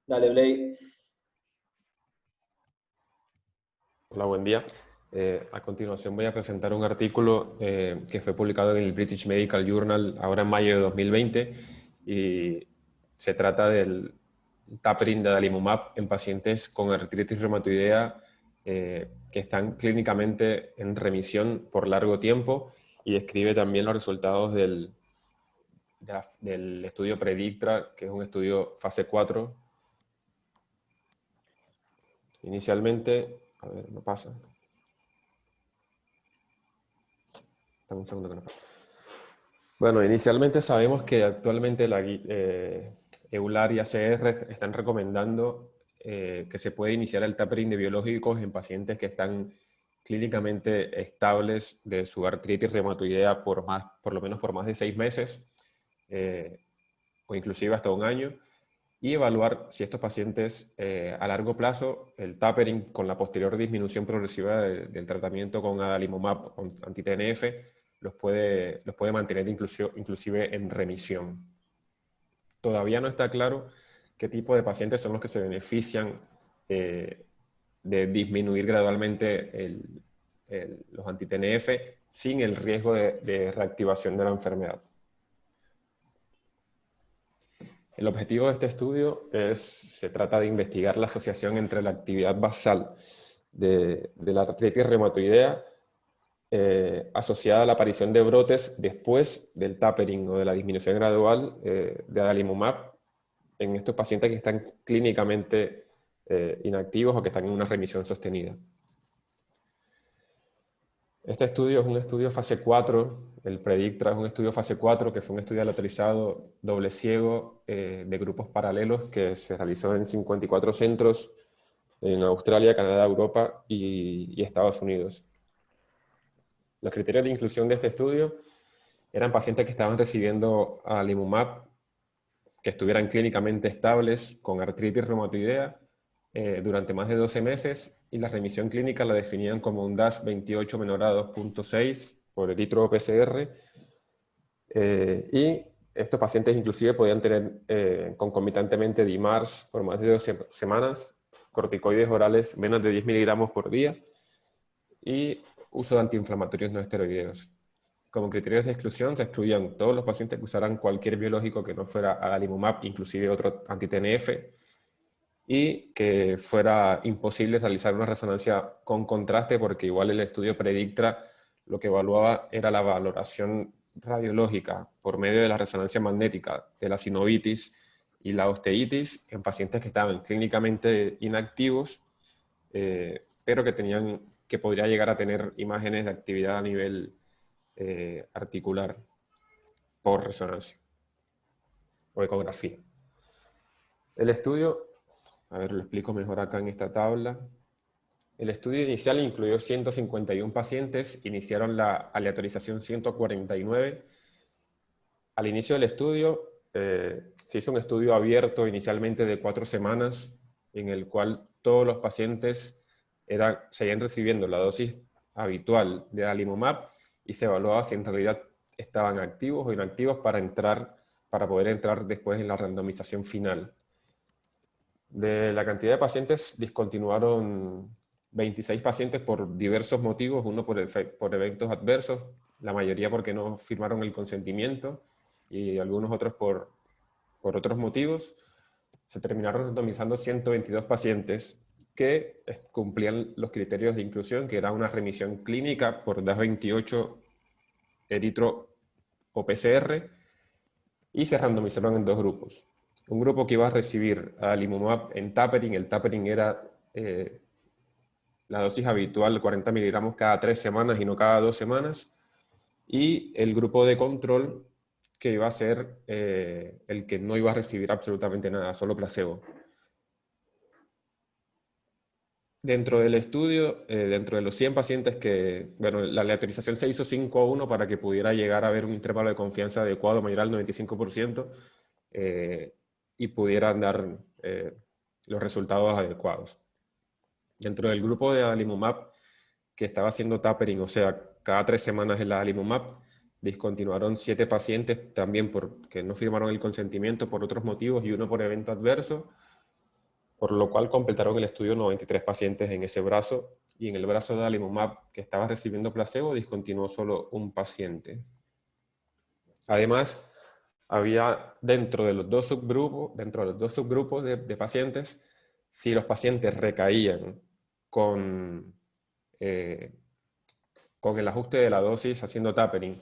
Dale, Blake. Hola, buen día. A continuación voy a presentar un artículo que fue publicado en el British Medical Journal ahora en mayo de 2020 y se trata del tapering de adalimumab en pacientes con artritis reumatoidea que están clínicamente en remisión por largo tiempo, y describe también los resultados del estudio PREDICTA, que es un estudio fase 4. Inicialmente, a ver, no pasa. Dame un segundo que no pasa. Bueno, inicialmente sabemos que actualmente la EULAR y ACR están recomendando que se puede iniciar el tapering de biológicos en pacientes que están clínicamente estables de su artritis reumatoidea por lo menos por más de 6 meses o inclusive hasta un año, y evaluar si estos pacientes a largo plazo el tapering con la posterior disminución progresiva del tratamiento con adalimumab o anti-TNF los puede mantener inclusive en remisión. Todavía no está claro qué tipo de pacientes son los que se benefician de disminuir gradualmente los anti-TNF sin el riesgo de reactivación de la enfermedad. El objetivo de este estudio se trata de investigar la asociación entre la actividad basal de la artritis reumatoidea asociada a la aparición de brotes después del tapering o de la disminución gradual de adalimumab en estos pacientes que están clínicamente inactivos o que están en una remisión sostenida. Este estudio es un estudio fase 4, el PREDICTA es un estudio fase 4 que fue un estudio aleatorizado doble ciego de grupos paralelos que se realizó en 54 centros en Australia, Canadá, Europa y Estados Unidos. Los criterios de inclusión de este estudio eran pacientes que estaban recibiendo adalimumab, que estuvieran clínicamente estables con artritis reumatoidea durante más de 12 meses, y la remisión clínica la definían como un DAS 28 menor a 2.6 por eritro PCR, y estos pacientes inclusive podían tener concomitantemente DIMARS por más de 12 semanas, corticoides orales menos de 10 miligramos por día y uso de antiinflamatorios no esteroideos. Como criterios de exclusión se excluían todos los pacientes que usaran cualquier biológico que no fuera adalimumab, inclusive otro anti-TNF, y que fuera imposible realizar una resonancia con contraste, porque igual el estudio PREDICTA lo que evaluaba era la valoración radiológica por medio de la resonancia magnética de la sinovitis y la osteitis en pacientes que estaban clínicamente inactivos, pero que podría llegar a tener imágenes de actividad a nivel articular por resonancia o ecografía. El estudio, a ver, lo explico mejor acá en esta tabla. El estudio inicial incluyó 151 pacientes, iniciaron la aleatorización 149. Al inicio del estudio se hizo un estudio abierto inicialmente de 4 semanas, en el cual todos los pacientes seguían recibiendo la dosis habitual de adalimumab y se evaluaba si en realidad estaban activos o inactivos para poder entrar después en la randomización final. De la cantidad de pacientes, discontinuaron 26 pacientes por diversos motivos, uno por eventos adversos, la mayoría porque no firmaron el consentimiento y algunos otros por otros motivos. Se terminaron randomizando 122 pacientes que cumplían los criterios de inclusión, que era una remisión clínica por DAS28 eritro o PCR, y se randomizaron en 2 grupos. Un grupo que iba a recibir adalimumab en tapering, el tapering era la dosis habitual, 40 miligramos cada 3 semanas y no cada 2 semanas, y el grupo de control que iba a ser el que no iba a recibir absolutamente nada, solo placebo. Dentro del estudio, dentro de los 100 pacientes bueno, la aleatorización se hizo 5-1 para que pudiera llegar a haber un intervalo de confianza adecuado mayor al 95%, y pudieran dar los resultados adecuados. Dentro del grupo de adalimumab que estaba haciendo tapering, o sea, cada 3 semanas el adalimumab, discontinuaron 7 pacientes también porque no firmaron el consentimiento por otros motivos y uno por evento adverso, por lo cual completaron el estudio 93 pacientes en ese brazo, y en el brazo de adalimumab que estaba recibiendo placebo discontinuó solo un paciente. Además, había dentro de los dos subgrupos de pacientes, si los pacientes recaían con el ajuste de la dosis haciendo tapering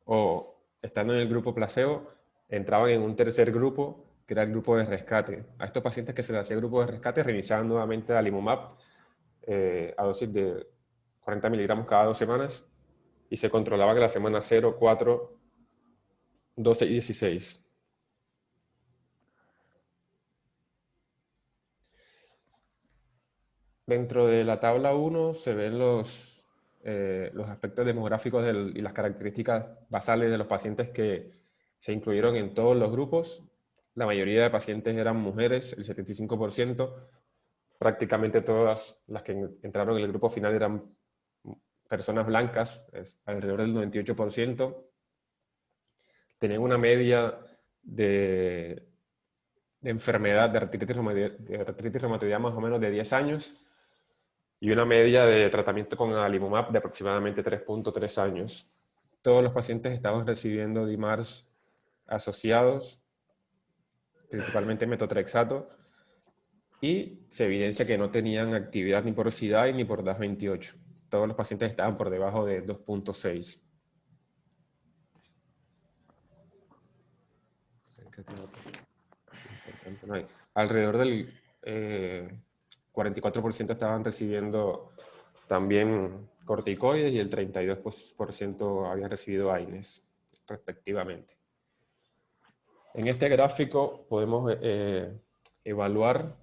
o estando en el grupo placebo, entraban en un tercer grupo, que era el grupo de rescate. A estos pacientes que se les hacía el grupo de rescate, reiniciaban nuevamente adalimumab a dosis de 40 miligramos cada 2 semanas y se controlaban en la semana 0, 4, 12 y 16. Dentro de la tabla 1 se ven los aspectos demográficos y las características basales de los pacientes que se incluyeron en todos los grupos. La mayoría de pacientes eran mujeres, el 75%. Prácticamente todas las que entraron en el grupo final eran personas blancas, alrededor del 98%. Tenían una media de enfermedad de artritis reumatoidea más o menos de 10 años y una media de tratamiento con adalimumab de aproximadamente 3.3 años. Todos los pacientes estaban recibiendo DIMARS asociados, principalmente metotrexato, y se evidencia que no tenían actividad ni por CDAI ni por DAS28. Todos los pacientes estaban por debajo de 2.6. Alrededor del 44% estaban recibiendo también corticoides y el 32% habían recibido AINES, respectivamente. En este gráfico podemos evaluar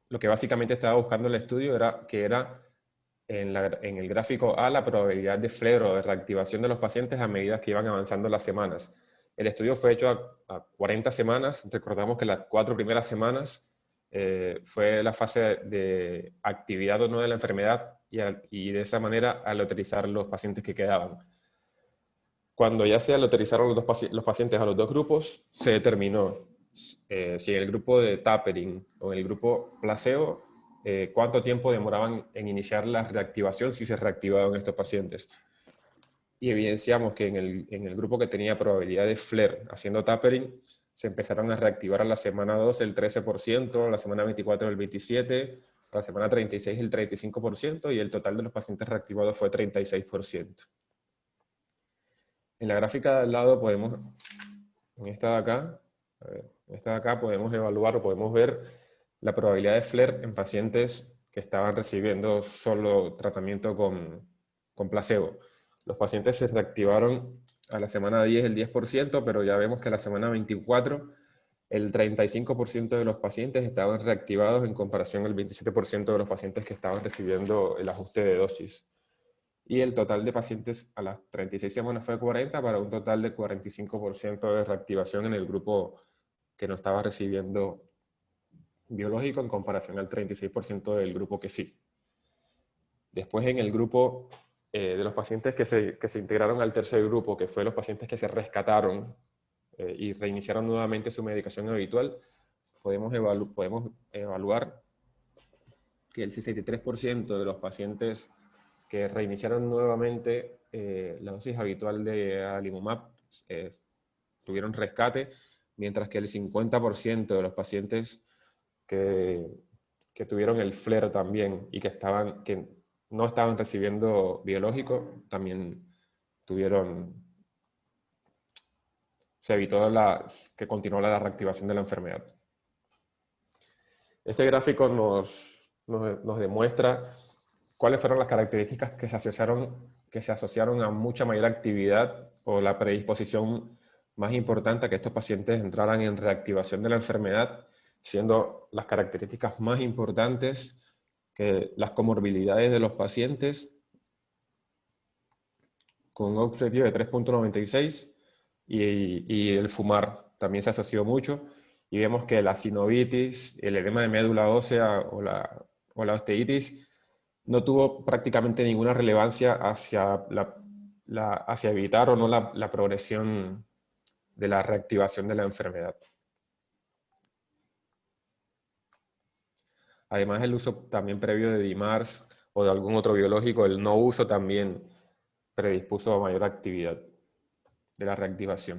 lo que básicamente estaba buscando el estudio, era en el gráfico A la probabilidad de flare o de reactivación de los pacientes a medida que iban avanzando las semanas. El estudio fue hecho a 40 semanas. Recordamos que las 4 primeras semanas fue la fase de actividad o no de la enfermedad y de esa manera aloterizar los pacientes que quedaban. Cuando ya se aloterizaron los pacientes a los dos grupos, se determinó si en el grupo de tapering o en el grupo placebo, cuánto tiempo demoraban en iniciar la reactivación si se reactivaban estos pacientes. Y evidenciamos que en el grupo que tenía probabilidad de flare haciendo tapering, se empezaron a reactivar a la semana 2 el 13%, a la semana 24 el 27%, a la semana 36 el 35%, y el total de los pacientes reactivados fue 36%. En la gráfica de al lado podemos, en esta de acá podemos evaluar o podemos ver la probabilidad de flare en pacientes que estaban recibiendo solo tratamiento con placebo. Los pacientes se reactivaron a la semana 10 el 10%, pero ya vemos que a la semana 24 el 35% de los pacientes estaban reactivados en comparación al 27% de los pacientes que estaban recibiendo el ajuste de dosis. Y el total de pacientes a las 36 semanas fue 40, para un total de 45% de reactivación en el grupo que no estaba recibiendo biológico en comparación al 36% del grupo que sí. Después en el grupo de los pacientes que se integraron al tercer grupo, que fue los pacientes que se rescataron y reiniciaron nuevamente su medicación habitual, podemos evaluar que el 63% de los pacientes que reiniciaron nuevamente la dosis habitual de adalimumab tuvieron rescate, mientras que el 50% de los pacientes que tuvieron el flare también y que no estaban recibiendo biológico, también se evitó que continuara la reactivación de la enfermedad. Este gráfico nos demuestra cuáles fueron las características que se asociaron a mucha mayor actividad o la predisposición más importante a que estos pacientes entraran en reactivación de la enfermedad, siendo las características más importantes que las comorbilidades de los pacientes con un objetivo de 3.96 y el fumar también se asoció mucho, y vemos que la sinovitis, el edema de médula ósea o la osteitis no tuvo prácticamente ninguna relevancia hacia hacia evitar o no la progresión de la reactivación de la enfermedad. Además, el uso también previo de DIMARS o de algún otro biológico, el no uso también predispuso a mayor actividad de la reactivación.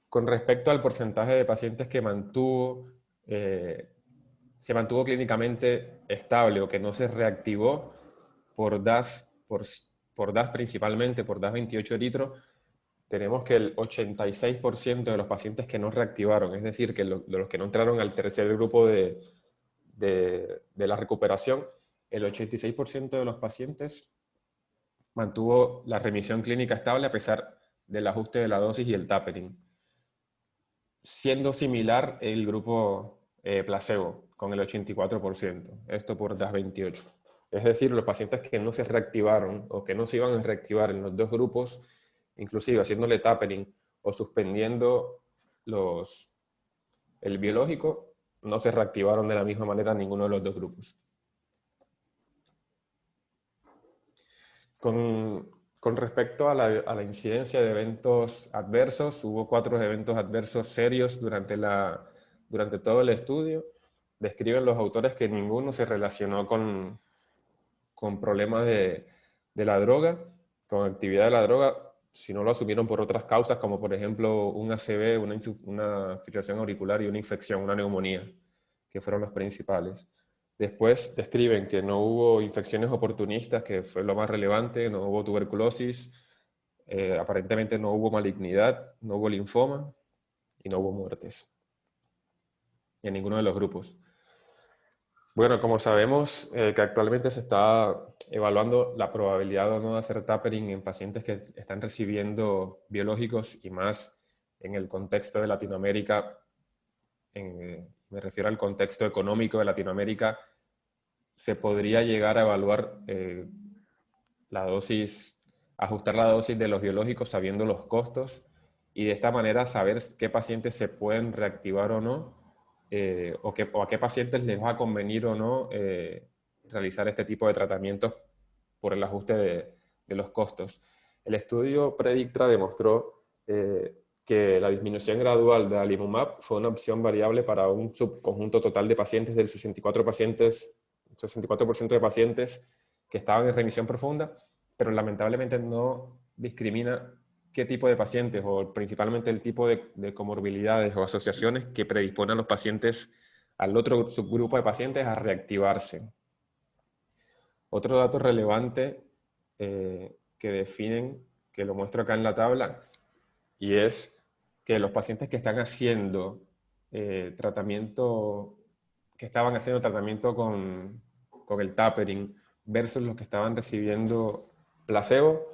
Con respecto al porcentaje de pacientes que se mantuvo clínicamente estable o que no se reactivó por DAS principalmente, por DAS 28 litros, tenemos que el 86% de los pacientes que no reactivaron, es decir, que de los que no entraron al tercer grupo de la recuperación, el 86% de los pacientes mantuvo la remisión clínica estable a pesar del ajuste de la dosis y el tapering, siendo similar el grupo placebo, con el 84%, esto por DAS 28. Es decir, los pacientes que no se reactivaron o que no se iban a reactivar en los dos grupos, inclusive haciéndole tapering o suspendiendo el biológico, no se reactivaron de la misma manera en ninguno de los dos grupos. Con respecto a la incidencia de eventos adversos, hubo 4 eventos adversos serios durante todo el estudio. Describen los autores que ninguno se relacionó con problemas de la droga, con actividad de la droga, si no lo asumieron por otras causas, como por ejemplo un ACV, una filtración auricular y una infección, una neumonía, que fueron los principales. Después describen que no hubo infecciones oportunistas, que fue lo más relevante, no hubo tuberculosis, aparentemente no hubo malignidad, no hubo linfoma y no hubo muertes en ninguno de los grupos. Bueno, como sabemos que actualmente se está evaluando la probabilidad o no de hacer tapering en pacientes que están recibiendo biológicos y más en el contexto de Latinoamérica, me refiero al contexto económico de Latinoamérica, se podría llegar a evaluar ajustar la dosis de los biológicos sabiendo los costos y de esta manera saber qué pacientes se pueden reactivar o no, o a qué pacientes les va a convenir o no realizar este tipo de tratamientos por el ajuste de los costos. El estudio PREDICTRA demostró que la disminución gradual de alimumab fue una opción variable para un subconjunto total de pacientes del 64% de pacientes que estaban en remisión profunda, pero lamentablemente no discrimina qué tipo de pacientes o principalmente el tipo de comorbilidades o asociaciones que predisponen a los pacientes, al otro subgrupo de pacientes, a reactivarse. Otro dato relevante que definen, que lo muestro acá en la tabla, y es que los pacientes que están haciendo tratamiento con el tapering versus los que estaban recibiendo placebo,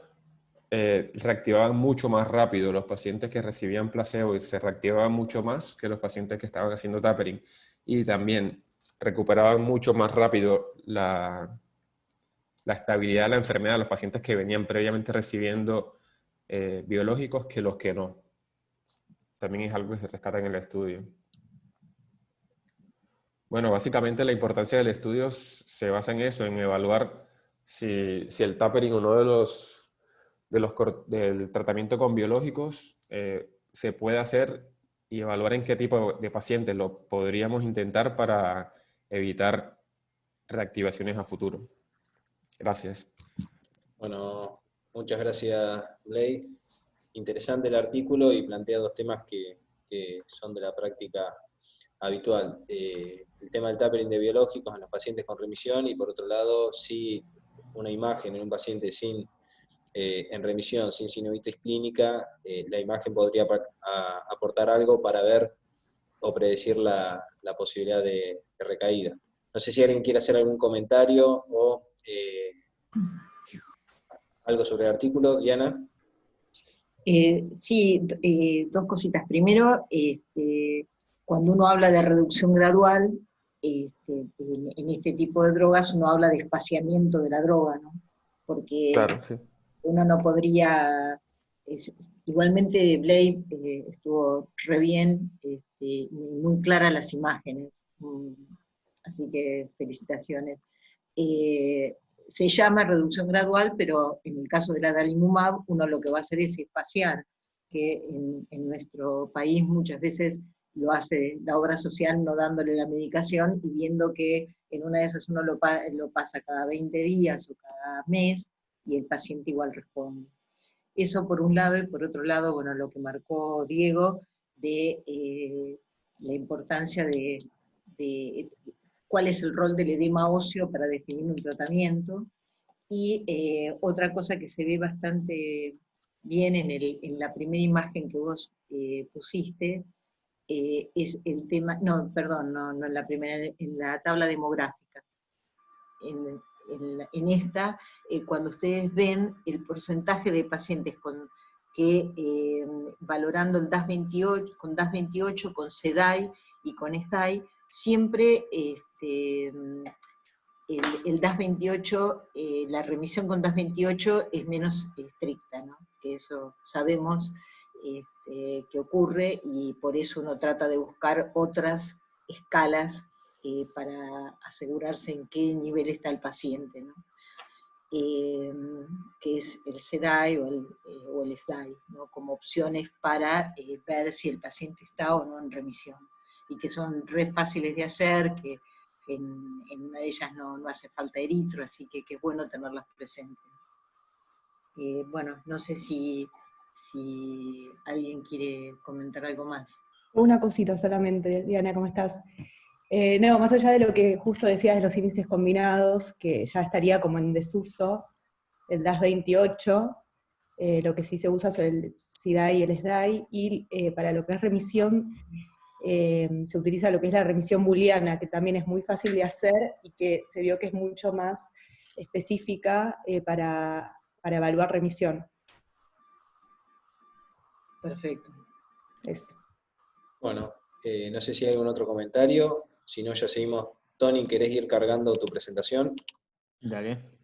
reactivaban mucho más rápido. Los pacientes que recibían placebo y se reactivaban mucho más que los pacientes que estaban haciendo tapering. Y también recuperaban mucho más rápido la estabilidad de la enfermedad, los pacientes que venían previamente recibiendo biológicos que los que no. También es algo que se rescata en el estudio. Bueno, básicamente la importancia del estudio se basa en eso, en evaluar si el tapering o no del tratamiento con biológicos se puede hacer y evaluar en qué tipo de pacientes lo podríamos intentar para evitar reactivaciones a futuro. Gracias. Bueno, muchas gracias, Blay. Interesante el artículo y plantea 2 temas que son de la práctica habitual. El tema del tapering de biológicos en los pacientes con remisión y por otro lado, si una imagen en un paciente en remisión, sin sinovitis clínica, la imagen podría aportar algo para ver o predecir la posibilidad de recaída. No sé si alguien quiere hacer algún comentario o algo sobre el artículo. Diana. Sí, 2 cositas. Primero, cuando uno habla de reducción gradual, en este tipo de drogas uno habla de espaciamiento de la droga, ¿no? Porque claro, sí. Uno no podría... igualmente Blade estuvo re bien, muy claras las imágenes, así que felicitaciones. se llama reducción gradual, pero en el caso del adalimumab, uno lo que va a hacer es espaciar, que en nuestro país muchas veces lo hace la obra social no dándole la medicación y viendo que en una de esas uno lo pasa cada 20 días o cada mes, y el paciente igual responde. Eso por un lado, y por otro lado, bueno, lo que marcó Diego, de la importancia de cuál es el rol del edema óseo para definir un tratamiento, y otra cosa que se ve bastante bien en la primera imagen que vos pusiste, es el tema, no, perdón, no en la primera, en la tabla demográfica. En esta, cuando ustedes ven el porcentaje de pacientes que valorando el DAS28, con DAS28, con SEDAI y con SDAI, siempre el DAS28, la remisión con DAS28 es menos estricta, ¿no? Que eso sabemos que ocurre, y por eso uno trata de buscar otras escalas para asegurarse en qué nivel está el paciente, ¿no? Que es el SEDAI o el SDAI, ¿no? Como opciones para ver si el paciente está o no en remisión, y que son re fáciles de hacer, que en una de ellas no hace falta eritro, así que es bueno tenerlas presentes. Bueno, no sé si alguien quiere comentar algo más. Una cosita solamente, Diana, ¿cómo estás? No, más allá de lo que justo decías de los índices combinados, que ya estaría como en desuso, el DAS28, lo que sí se usa son el SIDAI y el SDAI, y para lo que es remisión, se utiliza lo que es la remisión booleana, que también es muy fácil de hacer y que se vio que es mucho más específica para evaluar remisión. Perfecto. Eso. Bueno, no sé si hay algún otro comentario, si no ya seguimos. Tony, ¿querés ir cargando tu presentación? Dale.